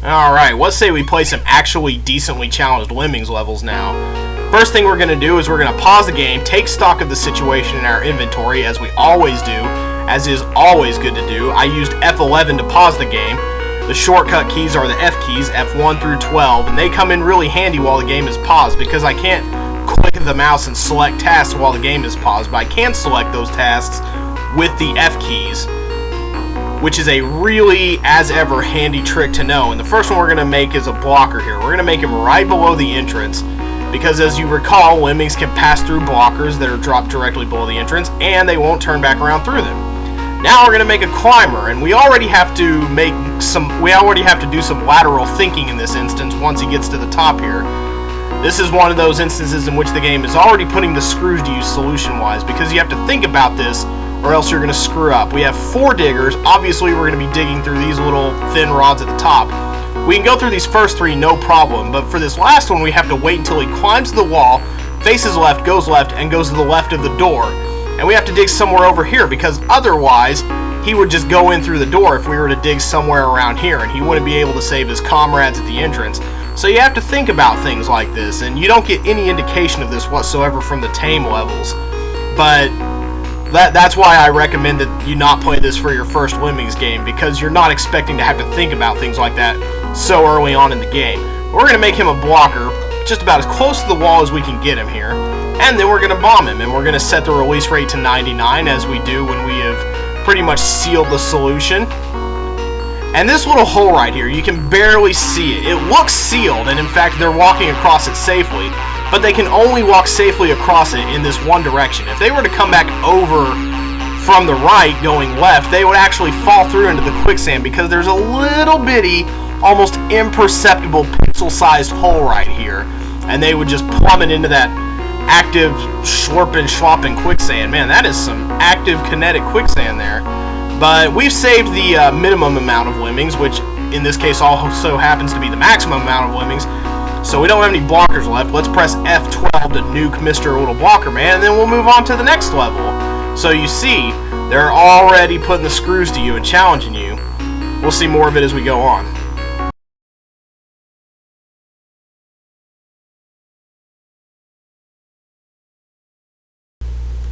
Alright, let's say we play some actually decently challenged Lemmings levels now. First thing we're going to do is we're going to pause the game, take stock of the situation in our inventory, as we always do, as is always good to do. I used F11 to pause the game. The shortcut keys are the F keys, F1 through 12, and they come in really handy while the game is paused, because I can't click the mouse and select tasks while the game is paused, but I can select those tasks with the F keys, which is a really, as ever, handy trick to know. And the first one we're going to make is a blocker here. We're going to make him right below the entrance, because as you recall, Lemmings can pass through blockers that are dropped directly below the entrance, and they won't turn back around through them. Now we're going to make a climber, and we already have to do some lateral thinking in this instance once he gets to the top here. This is one of those instances in which the game is already putting the screws to use solution-wise, because you have to think about this or else you're going to screw up. We have 4 diggers. Obviously, we're going to be digging through these little thin rods at the top. We can go through these first 3 no problem, but for this last one, we have to wait until he climbs the wall, faces left, and goes to the left of the door. And we have to dig somewhere over here, because otherwise, he would just go in through the door if we were to dig somewhere around here, and he wouldn't be able to save his comrades at the entrance. So you have to think about things like this, and you don't get any indication of this whatsoever from the tame levels. But that's why I recommend that you not play this for your first Lemmings game, because you're not expecting to have to think about things like that so early on in the game. We're going to make him a blocker, just about as close to the wall as we can get him here, and then we're going to bomb him, and we're going to set the release rate to 99, as we do when we have pretty much sealed the solution. And this little hole right here, you can barely see it. It looks sealed, and in fact they're walking across it safely, but they can only walk safely across it in this one direction. If they were to come back over from the right going left, they would actually fall through into the quicksand, because there's a little bitty, almost imperceptible pixel-sized hole right here, and they would just plummet into that active schlorping quicksand. Man, that is some active kinetic quicksand there. But we've saved the minimum amount of Lemmings, which in this case also happens to be the maximum amount of Lemmings. So we don't have any blockers left. Let's press F12 to nuke Mr. Little Blocker Man, and then we'll move on to the next level. So you see, they're already putting the screws to you and challenging you. We'll see more of it as we go on.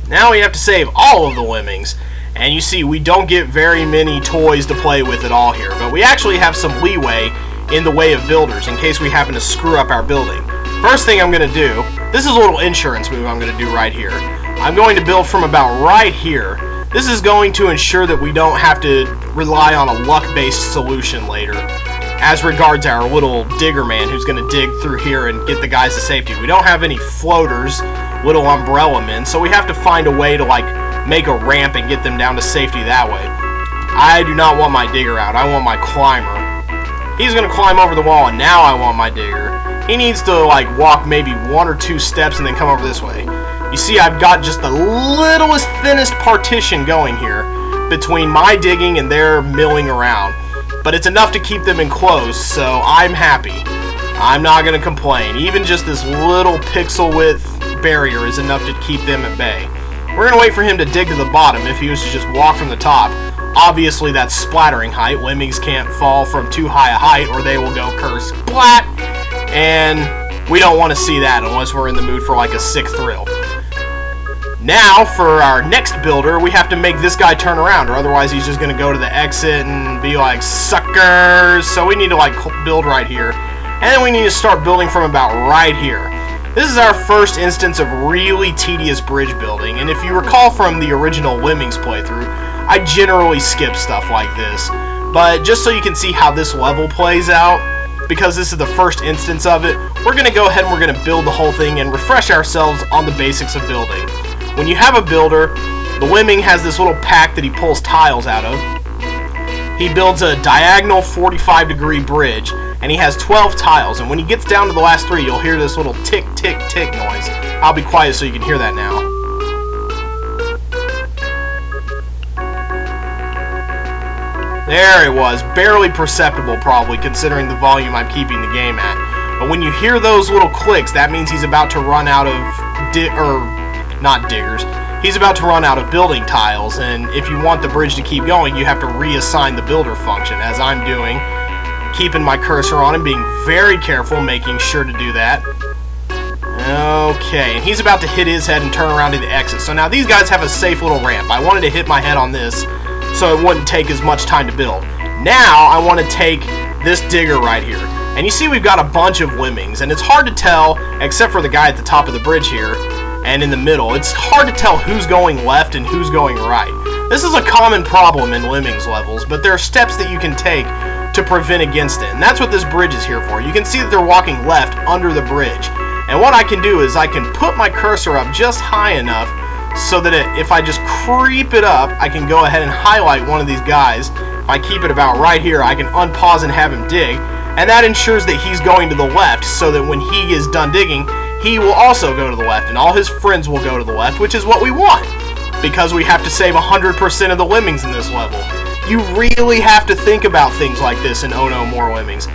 Now we have to save all of the Lemmings. And you see, we don't get very many toys to play with at all here, but we actually have some leeway in the way of builders in case we happen to screw up our building. First thing I'm going to do, this is a little insurance move I'm going to do right here. I'm going to build from about right here. This is going to ensure that we don't have to rely on a luck-based solution later, as regards our little digger man who's going to dig through here and get the guys to safety. We don't have any floaters, little umbrella men, so we have to find a way to make a ramp and get them down to safety that way. I do not want my digger out. I want my climber. He's going to climb over the wall, and now I want my digger. He needs to walk maybe 1 or 2 steps and then come over this way. You see, I've got just the littlest, thinnest partition going here between my digging and their milling around. But it's enough to keep them enclosed, so I'm happy. I'm not going to complain. Even just this little pixel width barrier is enough to keep them at bay. We're going to wait for him to dig to the bottom if he was to just walk from the top. Obviously, that's splattering height. Lemmings can't fall from too high a height or they will go kersplat. And we don't want to see that unless we're in the mood for a sick thrill. Now, for our next builder, we have to make this guy turn around, or otherwise he's just going to go to the exit and be like, suckers. So we need to build right here. And then we need to start building from about right here. This is our first instance of really tedious bridge building, and if you recall from the original Lemmings playthrough, I generally skip stuff like this. But just so you can see how this level plays out, because this is the first instance of it, we're going to go ahead and we're going to build the whole thing and refresh ourselves on the basics of building. When you have a builder, the Lemming has this little pack that he pulls tiles out of. He builds a diagonal 45-degree bridge, and he has 12 tiles, and when he gets down to the last 3, you'll hear this little tick, tick, tick noise. I'll be quiet so you can hear that now. There it was, barely perceptible probably, considering the volume I'm keeping the game at. But when you hear those little clicks, that means he's about to run out of not diggers. He's about to run out of building tiles, and if you want the bridge to keep going, you have to reassign the builder function, as I'm doing. keeping my cursor on him, being very careful, making sure to do that. Okay, and he's about to hit his head and turn around to the exit. So now these guys have a safe little ramp. I wanted to hit my head on this so it wouldn't take as much time to build. Now I want to take this digger right here. And you see we've got a bunch of Lemmings, and it's hard to tell, except for the guy at the top of the bridge here and in the middle. It's hard to tell who's going left and who's going right. This is a common problem in Lemmings levels, but there are steps that you can take to prevent against it. And that's what this bridge is here for. You can see that they're walking left under the bridge. And what I can do is I can put my cursor up just high enough so that if I just creep it up, I can go ahead and highlight one of these guys. If I keep it about right here, I can unpause and have him dig. And that ensures that he's going to the left so that when he is done digging, he will also go to the left. And all his friends will go to the left, which is what we want. Because we have to save 100% of the Lemmings in this level. You really have to think about things like this in Oh No More Lemmings.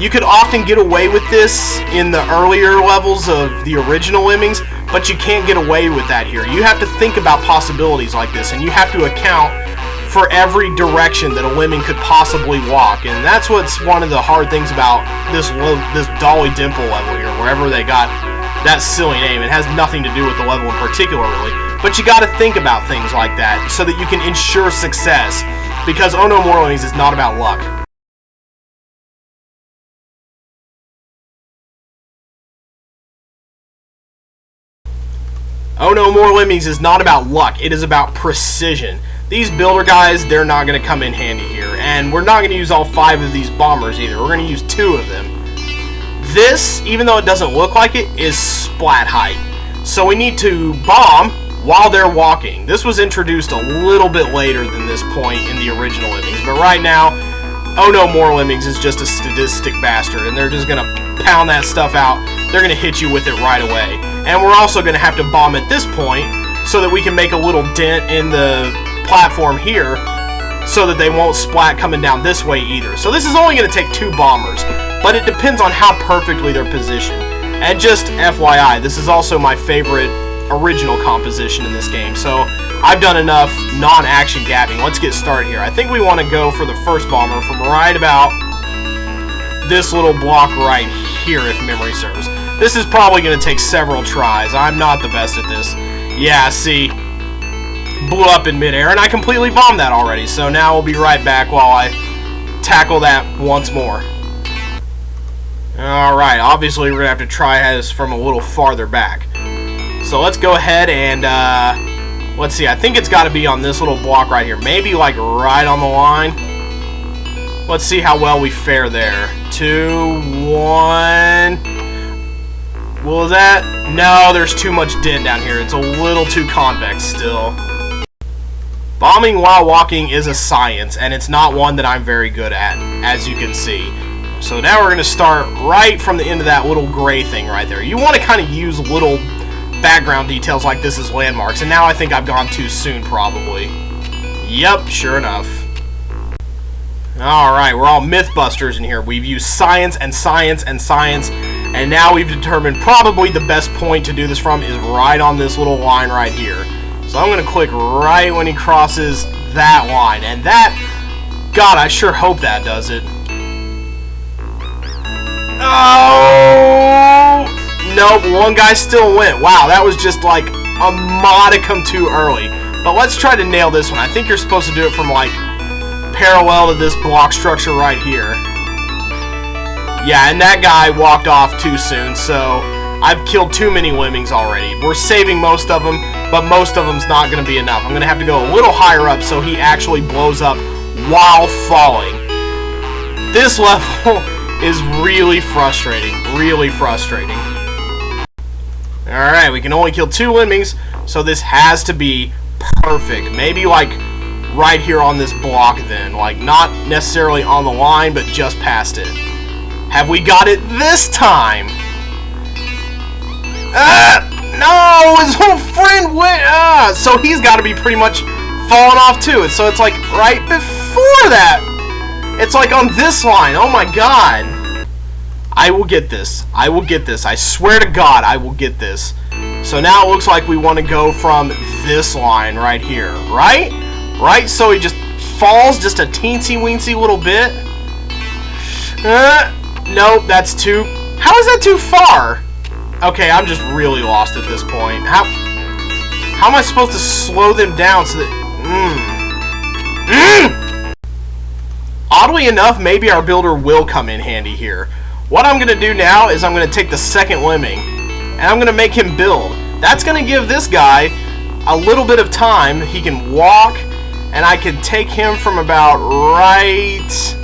You could often get away with this in the earlier levels of the original Lemmings, but you can't get away with that here. You have to think about possibilities like this, and you have to account for every direction that a Lemming could possibly walk. And that's what's one of the hard things about this Dolly Dimple level here, wherever they got that silly name. It has nothing to do with the level in particular, really. But you got to think about things like that so that you can ensure success, because Oh No More Lemmings is not about luck. Oh No More Lemmings is not about luck, it is about precision. These builder guys, they're not going to come in handy here, and we're not going to use all 5 of these bombers either. We're going to use 2 of them. This, even though it doesn't look like it, is splat height. So we need to bomb while they're walking. This was introduced a little bit later than this point in the original Lemmings, but right now, Oh No More Lemmings is just a sadistic bastard, and they're just going to pound that stuff out. They're going to hit you with it right away. And we're also going to have to bomb at this point so that we can make a little dent in the platform here so that they won't splat coming down this way either. So this is only going to take 2 bombers, but it depends on how perfectly they're positioned. And just FYI, this is also my favorite original composition in this game, so I've done enough non-action gabbing. Let's get started here. I think we want to go for the first bomber from right about this little block right here, if memory serves. This is probably going to take several tries. I'm not the best at this. Yeah, see, blew up in midair, and I completely bombed that already, so now we'll be right back while I tackle that once more. Alright, obviously we're going to have to try this from a little farther back. So let's go ahead and, let's see, I think it's got to be on this little block right here. Maybe like right on the line. Let's see how well we fare there. 2, 1... Well, that... No, there's too much dent down here. It's a little too convex still. Bombing while walking is a science, and it's not one that I'm very good at, as you can see. So now we're going to start right from the end of that little gray thing right there. You want to kind of use little background details like this as landmarks, and now I think I've gone too soon, probably. Yep, sure enough. Alright, we're all Mythbusters in here. We've used science and science and science, and now we've determined probably the best point to do this from is right on this little line right here. So I'm going to click right when he crosses that line, and that, God, I sure hope that does it. Oh! Nope, one guy still went. Wow, that was just like a modicum too early. But let's try to nail this one. I think you're supposed to do it from like parallel to this block structure right here. Yeah, and that guy walked off too soon, so I've killed too many Lemmings already. We're saving most of them, but most of them's not going to be enough. I'm going to have to go a little higher up so he actually blows up while falling. This level is really frustrating. Really frustrating. Alright, we can only kill 2 Lemmings, so this has to be perfect. Maybe like right here on this block then. Like not necessarily on the line, but just past it. Have we got it this time? No! His little friend went... so he's got to be pretty much falling off too. And so it's like right before that. It's like on this line. Oh my god. I will get this. I will get this. I swear to God, I will get this. So now it looks like we want to go from this line right here. Right? Right? So he just falls just a teensy-weensy little bit. Nope, that's too... How is that too far? Okay, I'm just really lost at this point. How am I supposed to slow them down so that... Oddly enough, maybe our builder will come in handy here. What I'm going to do now is I'm going to take the second lemming, and I'm going to make him build. That's going to give this guy a little bit of time. He can walk, and I can take him from about right...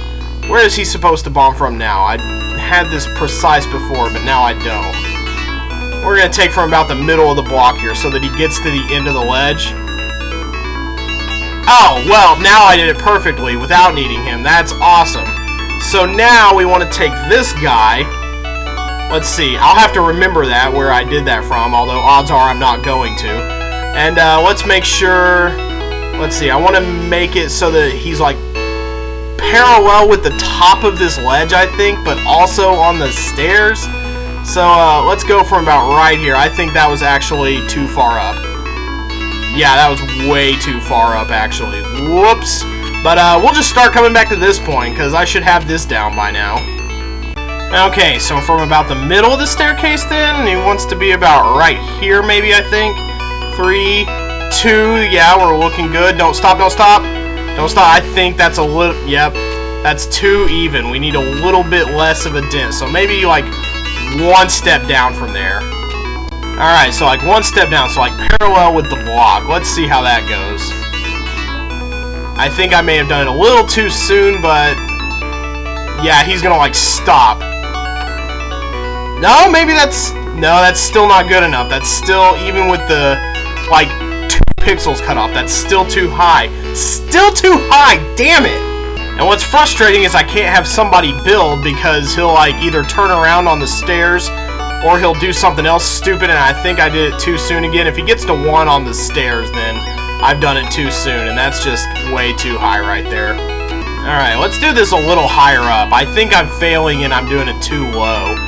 Where is he supposed to bomb from now? I had this precise before, but now I don't. We're going to take from about the middle of the block here so that he gets to the end of the ledge. Oh, well, now I did it perfectly without needing him. That's awesome. So now we want to take this guy. Let's see. I'll have to remember that, where I did that from, although odds are I'm not going to. And let's make sure... Let's see. I want to make it so that he's, like, parallel with the top of this ledge, I think, but also on the stairs. So let's go from about right here. I think that was actually too far up. Yeah, that was way too far up, actually. Whoops. But we'll just start coming back to this point, because I should have this down by now. Okay, so from about the middle of the staircase then, he wants to be about right here, maybe, I think. 3, 2, yeah, we're looking good. Don't stop, don't stop. Don't stop. I think that's a little... Yep, that's too even. We need a little bit less of a dent. So maybe, like, one step down from there. Alright, so, like, one step down. So, like, parallel with the block. Let's see how that goes. I think I may have done it a little too soon, but... Yeah, he's gonna, like, stop. No, maybe that's... No, that's still not good enough. That's still, even with the, like... pixels cut off. That's still too high. Still too high! Damn it! And what's frustrating is I can't have somebody build because he'll like either turn around on the stairs or he'll do something else stupid, and I think I did it too soon again. If he gets to 1 on the stairs, then I've done it too soon, and that's just way too high right there. Alright, let's do this a little higher up. I think I'm failing and I'm doing it too low.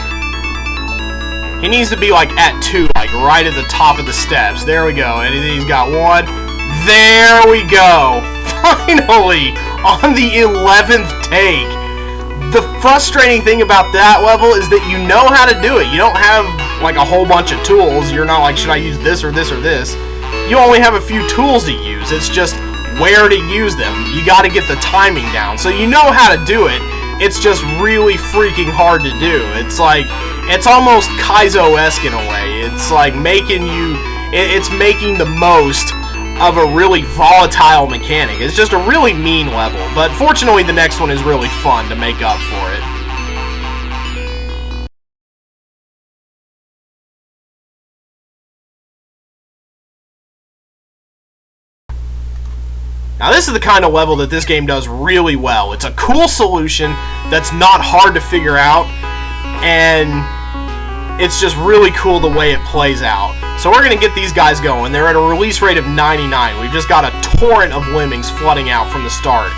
He needs to be like at 2, like right at the top of the steps. There we go. And he's got 1. There we go. Finally, on the 11th take. The frustrating thing about that level is that you know how to do it. You don't have like a whole bunch of tools. You're not like, should I use this or this or this? You only have a few tools to use. It's just where to use them. You got to get the timing down. So you know how to do it. It's just really freaking hard to do. It's like, it's almost Kaizo-esque in a way. It's like making you, it's making the most of a really volatile mechanic. It's just a really mean level, but fortunately the next one is really fun to make up for it. Now this is the kind of level that this game does really well. It's a cool solution that's not hard to figure out, and it's just really cool the way it plays out. So we're going to get these guys going. They're at a release rate of 99. We've just got a torrent of lemmings flooding out from the start.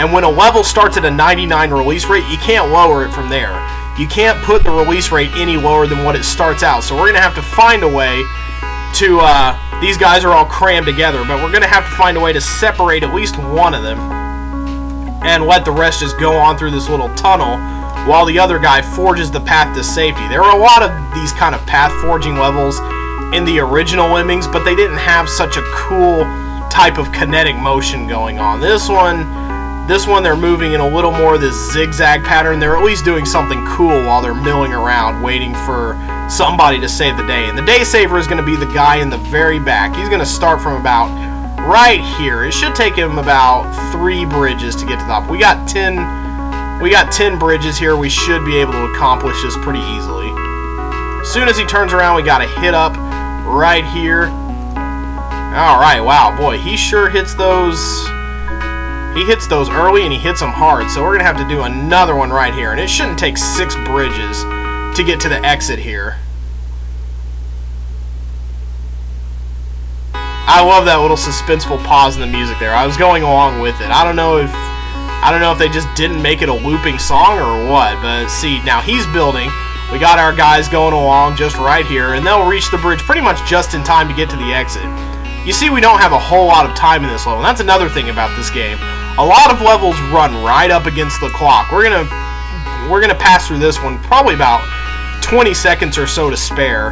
And when a level starts at a 99 release rate, you can't lower it from there. You can't put the release rate any lower than what it starts out. So we're going to have to find a way to... these guys are all crammed together, but we're going to have to find a way to separate at least one of them and let the rest just go on through this little tunnel while the other guy forges the path to safety. There are a lot of these kind of path forging levels in the original Lemmings, but they didn't have such a cool type of kinetic motion going on. This one they're moving in a little more of this zigzag pattern. They're at least doing something cool while they're milling around waiting for somebody to save the day. And the day saver is going to be the guy in the very back. He's going to start from about right here. It should take him about 3 bridges to get to the top. We got 10 bridges here. We should be able to accomplish this pretty easily. As soon as he turns around, we got to hit up right here. Alright, wow, boy, he sure hits those. He hits those early and he hits them hard. So we're going to have to do another one right here. And it shouldn't take 6 bridges to get to the exit here. I love that little suspenseful pause in the music there. I was going along with it. I don't know if they just didn't make it a looping song or what, but see, now he's building. We got our guys going along just right here, and they'll reach the bridge pretty much just in time to get to the exit. You see, we don't have a whole lot of time in this level, and that's another thing about this game. A lot of levels run right up against the clock. We're we're going to pass through this one, probably about 20 seconds or so to spare.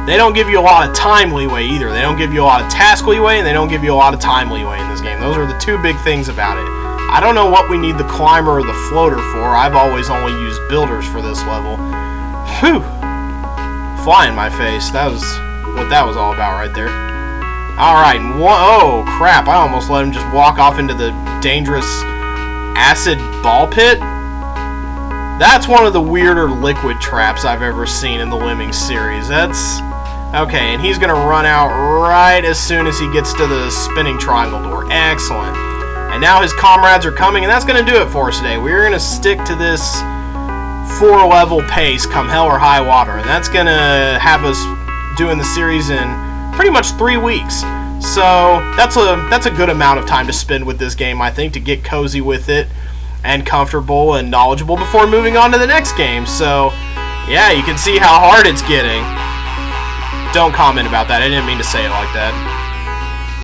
They don't give you a lot of time leeway either. They don't give you a lot of task leeway, and they don't give you a lot of time leeway in this game. Those are the two big things about it. I don't know what we need the climber or the floater for. I've always only used builders for this level. Whew. Fly in my face. That was what that was all about right there. Alright, oh crap, I almost let him just walk off into the dangerous acid ball pit. That's one of the weirder liquid traps I've ever seen in the Lemmings series. That's... okay, and he's going to run out right as soon as he gets to the spinning triangle door. Excellent. And now his comrades are coming, and that's going to do it for us today. We're going to stick to this 4-level pace come hell or high water, and that's going to have us doing the series in pretty much 3 weeks. So that's a good amount of time to spend with this game, I think, to get cozy with it and comfortable and knowledgeable before moving on to the next game. So yeah, you can see how hard it's getting. Don't comment about that. I didn't mean to say it like that.